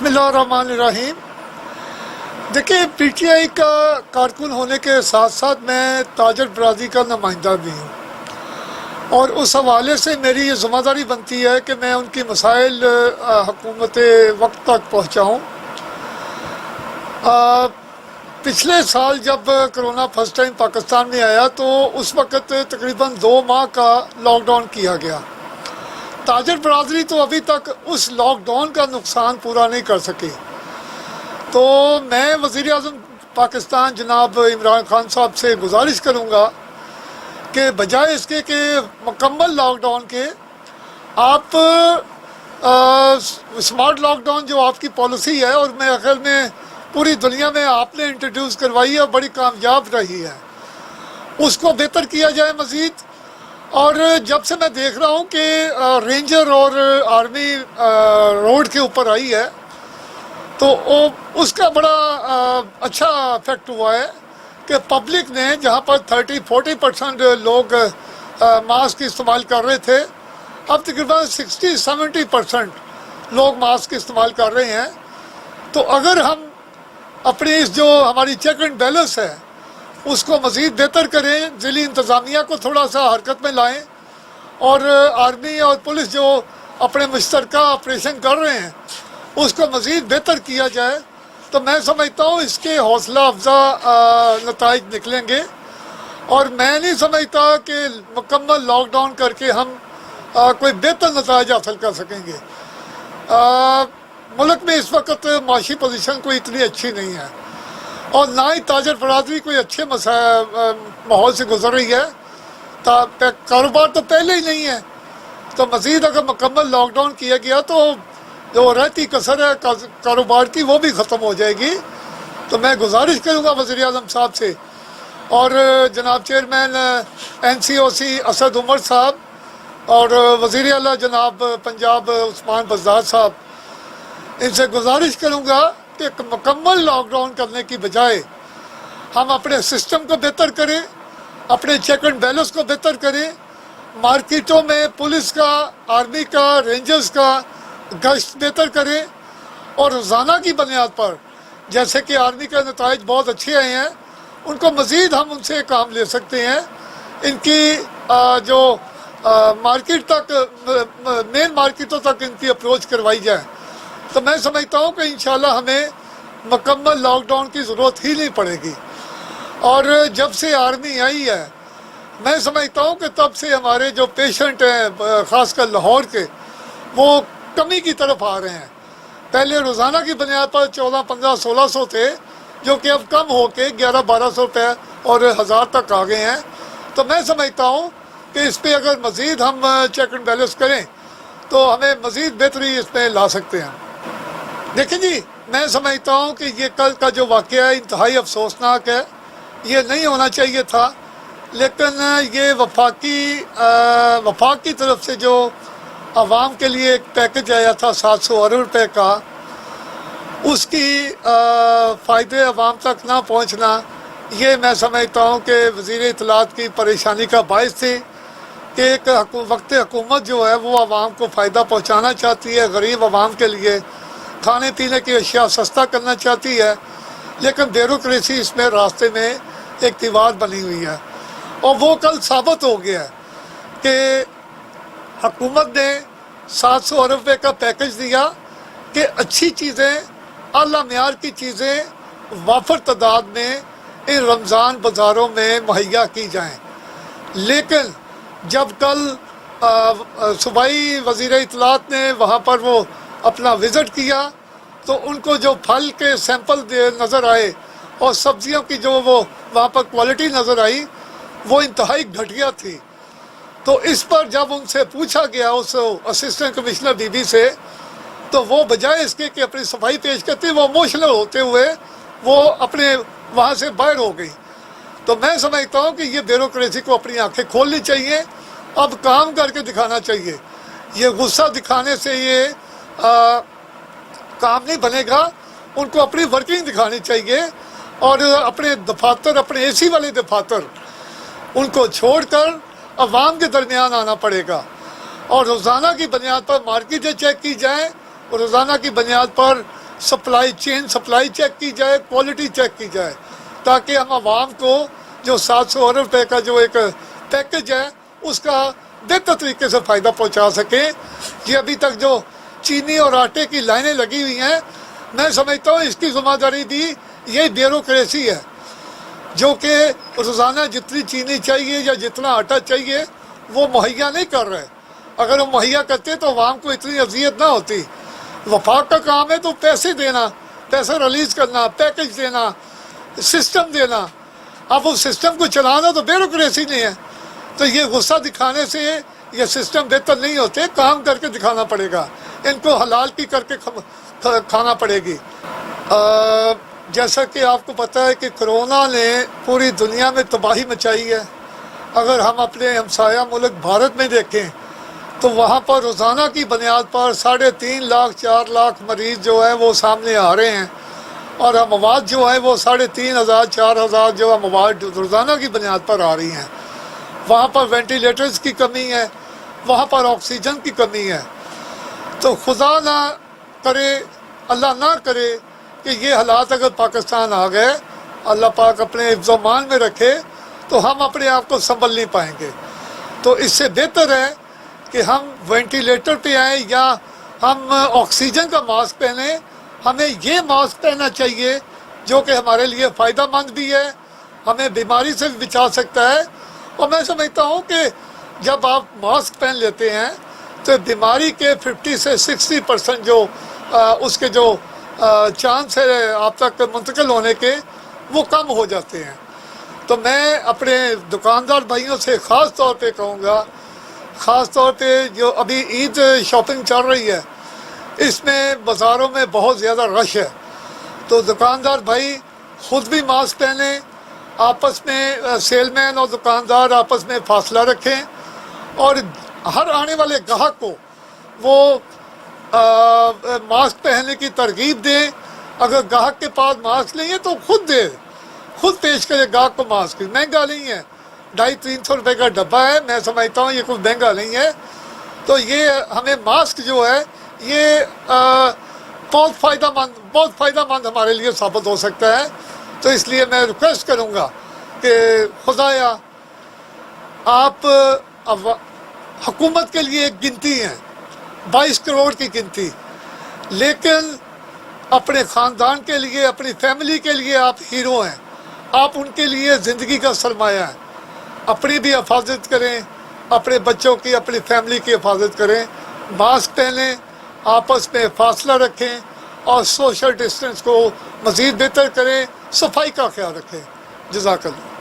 बिस्मिल्लाहिर्रहमानिर्रहीम। देखिए, पीटीआई का कारकुन होने के साथ साथ मैं ताजर बरादरी का नुमाइंदा भी हूँ और उस हवाले से मेरी ये ज़िम्मेदारी बनती है कि मैं उनकी मसाइल हुकूमत वक्त तक पहुँचाऊँ। पिछले साल जब कोरोना फर्स्ट टाइम पाकिस्तान में आया तो उस वक़्त तकरीबन 2 माह का लॉकडाउन किया गया। ताजर बरादरी तो अभी तक उस लॉकडाउन का नुकसान पूरा नहीं कर सकी। तो मैं वज़ीर आज़म पाकिस्तान जनाब इमरान खान साहब से गुजारिश करूँगा कि बजाय इसके कि मुकम्मल लॉकडाउन के आप स्मार्ट लॉकडाउन जो आपकी पॉलिसी है और मेरे ख्याल में पूरी दुनिया में आपने इंट्रोड्यूस करवाई है और बड़ी कामयाब रही है, उसको बेहतर किया जाए मज़ीद। और जब से मैं देख रहा हूँ कि रेंजर और आर्मी रोड के ऊपर आई है तो उसका बड़ा अच्छा इफेक्ट हुआ है कि पब्लिक ने जहाँ पर 30-40% लोग मास्क इस्तेमाल कर रहे थे, अब तकरीबन 60-70% लोग मास्क इस्तेमाल कर रहे हैं। तो अगर हम अपनी इस जो हमारी चेक एंड बैलेंस है उसको मज़ीद बेहतर करें, ज़िली इंतज़ामिया को थोड़ा सा हरकत में लाएं और आर्मी और पुलिस जो अपने मुश्तरका ऑपरेशन कर रहे हैं उसको मज़ीद बेहतर किया जाए, तो मैं समझता हूँ इसके हौसला अफजा नताइज निकलेंगे। और मैं नहीं समझता कि मुकम्मल लॉकडाउन करके हम कोई बेहतर नताइज हासिल कर सकेंगे। मुल्क में इस वक्त माशी पोजीशन कोई इतनी अच्छी नहीं है और ना ही ताजर बरादरी कोई अच्छे माहौल से गुजर रही है। कारोबार तो पहले ही नहीं है, तो मज़ीद अगर मुकम्मल लॉकडाउन किया गया तो जो रहती कसर है कारोबार की वो भी ख़त्म हो जाएगी। तो मैं गुजारिश करूँगा वज़ीर आज़म साहब से और जनाब चेयरमैन NCOC असद उमर साहब और वज़ीर आला जनाब पंजाब उस्मान बज़दार साहब, इनसे गुजारिश करूँगा कि एक मुकम्मल लॉकडाउन करने की बजाय हम अपने सिस्टम को बेहतर करें, अपने चेक एंड बैलेंस को बेहतर करें, मार्केटों में पुलिस का, आर्मी का, रेंजर्स का गश्त बेहतर करें और रोज़ाना की बुनियाद पर जैसे कि आर्मी का नताइज बहुत अच्छे आए हैं उनको मज़ीद हम उनसे काम ले सकते हैं। इनकी जो मार्केट तक मेन मार्केटों तक इनकी अप्रोच करवाई जाए तो मैं समझता हूँ कि इंशाल्लाह हमें मुकम्मल लॉकडाउन की ज़रूरत ही नहीं पड़ेगी। और जब से आर्मी आई है मैं समझता हूँ कि तब से हमारे जो पेशेंट हैं ख़ासकर लाहौर के वो कमी की तरफ आ रहे हैं। पहले रोज़ाना की बुनियाद पर 14, 15, 1600 थे जो कि अब कम हो के 1100-1200 रुपये और 1000 तक आ गए हैं। तो मैं समझता हूँ कि इस पर अगर मज़ीद हम चेक एंड बैलेंस करें तो हमें मज़ीद बेहतरी इसमें ला सकते हैं। देखिए जी, मैं समझता हूँ कि ये कल का जो वाक़या है इंतहाई अफसोसनाक है, ये नहीं होना चाहिए था। लेकिन ये वफाक की तरफ से जो आवाम के लिए एक पैकेज आया था 700 अरब रुपये का, उसकी फ़ायदे आवाम तक ना पहुँचना, ये मैं समझता हूँ कि वज़ीर इत्तलात की परेशानी का बायस थी कि एक वक्त हुकूमत जो है वो आवाम को फ़ायदा पहुँचाना चाहती है, गरीब आवाम के लिए खाने पीने की अशिया सस्ता करना चाहती है, लेकिन ब्यूरोक्रेसी इसमें रास्ते में एक दीवार बनी हुई है। और वो कल साबित हो गया है कि हुकूमत ने 700 अरब रुपये का पैकेज दिया कि अच्छी चीज़ें, आला मेयार की चीज़ें वाफर तादाद में इन रमज़ान बाज़ारों में मुहैया की जाएँ। लेकिन जब कल सूबाई वज़ीर इत्तलात ने वहाँ पर वो अपना विज़िट किया तो उनको जो फल के सैंपल नज़र आए और सब्ज़ियों की जो वो वहाँ पर क्वालिटी नज़र आई वो इंतहाई घटिया थी। तो इस पर जब उनसे पूछा गया उस असिस्टेंट कमिश्नर बीबी से, तो वो बजाय इसके कि अपनी सफाई पेश करते वो इमोशनल होते हुए वो अपने वहाँ से बाहर हो गई। तो मैं समझता हूँ कि ये ब्यूरोक्रेसी को अपनी आंखें खोलनी चाहिए, अब काम करके दिखाना चाहिए। ये गुस्सा दिखाने से ये काम नहीं बनेगा, उनको अपनी वर्किंग दिखानी चाहिए और अपने दफातर, अपने AC वाले दफातर उनको छोड़कर अवाम के दरमियान आना पड़ेगा और रोज़ाना की बुनियाद पर मार्केटें चेक की जाएँ और रोज़ाना की बुनियाद पर सप्लाई चेन सप्लाई चेक की जाए, क्वालिटी चेक की जाए, ताकि हम आवाम को जो 700 अरब रुपये का जो एक पैकेज है उसका बेहतर तरीके से फ़ायदा पहुंचा सकें। ये अभी तक जो चीनी और आटे की लाइनें लगी हुई हैं, मैं समझता हूँ इसकी ज़िम्मेदारी भी यही ब्यूरोक्रेसी है, जो कि रोज़ाना जितनी चीनी चाहिए या जितना आटा चाहिए वो मुहैया नहीं कर रहे। अगर वो मुहैया करते तो आवाम को इतनी अजियत ना होती। वफाक का काम है तो पैसे देना, पैसा रिलीज़ करना, पैकेज देना, सिस्टम देना। अब उस सिस्टम को चलाना तो ब्यूरोक्रेसी नहीं है, तो ये गुस्सा दिखाने से ये सिस्टम बेहतर नहीं होते, काम करके दिखाना पड़ेगा, इनको हलाल की करके खाना पड़ेगी। जैसा कि आपको पता है कि कोरोना ने पूरी दुनिया में तबाही मचाई है। अगर हम अपने हमसाया मुल्क भारत में देखें तो वहाँ पर रोज़ाना की बुनियाद पर 3.5 लाख 4 लाख मरीज़ जो है वो सामने आ रहे हैं, और अमवात जो है वो 3,500 4,000 जो अमवात रोज़ाना की बुनियाद पर आ रही हैं। वहाँ पर वेंटिलेटर्स की कमी है, वहाँ पर ऑक्सीजन की कमी है। तो खुदा ना करे, अल्लाह ना करे कि ये हालात अगर पाकिस्तान आ गए, अल्लाह पाक अपने हिफ्ज़-ओ-मान में रखे, तो हम अपने आप को संभल नहीं पाएंगे। तो इससे बेहतर है कि हम वेंटिलेटर पे आए या हम ऑक्सीजन का मास्क पहने। हमें ये मास्क पहनना चाहिए जो कि हमारे लिए फ़ायदेमंद भी है, हमें बीमारी से भी बचा सकता है। और मैं समझता हूँ कि जब आप मास्क पहन लेते हैं तो बीमारी के 50 से 60% जो उसके जो चांस है आप तक मुंतकिल होने के, वो कम हो जाते हैं। तो मैं अपने दुकानदार भाइयों से ख़ास तौर पे कहूँगा, ख़ास तौर पे जो अभी ईद शॉपिंग चल रही है, इसमें बाज़ारों में बहुत ज़्यादा रश है, तो दुकानदार भाई ख़ुद भी मास्क पहने, आपस में सेलमैन और दुकानदार आपस में फासला रखें, और हर आने वाले ग्राहक को वो मास्क पहनने की तरगीब दें। अगर ग्राहक के पास मास्क नहीं है तो खुद दे, खुद पेश करे ग्राहक को मास्क। महंगा नहीं है, 250-300 रुपये का डब्बा है, मैं समझता हूँ ये कुछ महंगा नहीं है। तो ये हमें मास्क जो है ये बहुत फ़ायदेमंद हमारे लिए साबित हो सकता है। तो इसलिए मैं रिक्वेस्ट करूँगा कि खुदाया आप हुकूमत के लिए एक गिनती है 22 करोड़ की गिनती, लेकिन अपने ख़ानदान के लिए, अपनी फैमिली के लिए आप हीरो हैं। आप उनके लिए ज़िंदगी का सरमाया है। अपनी भी हिफाजत करें, अपने बच्चों की, अपनी फैमिली की हिफाजत करें, मास्क पहनें, आपस में फासला रखें और सोशल डिस्टेंस को मज़ीद बेहतर करें, सफाई का ख्याल रखें। जज़ाकल्लाह।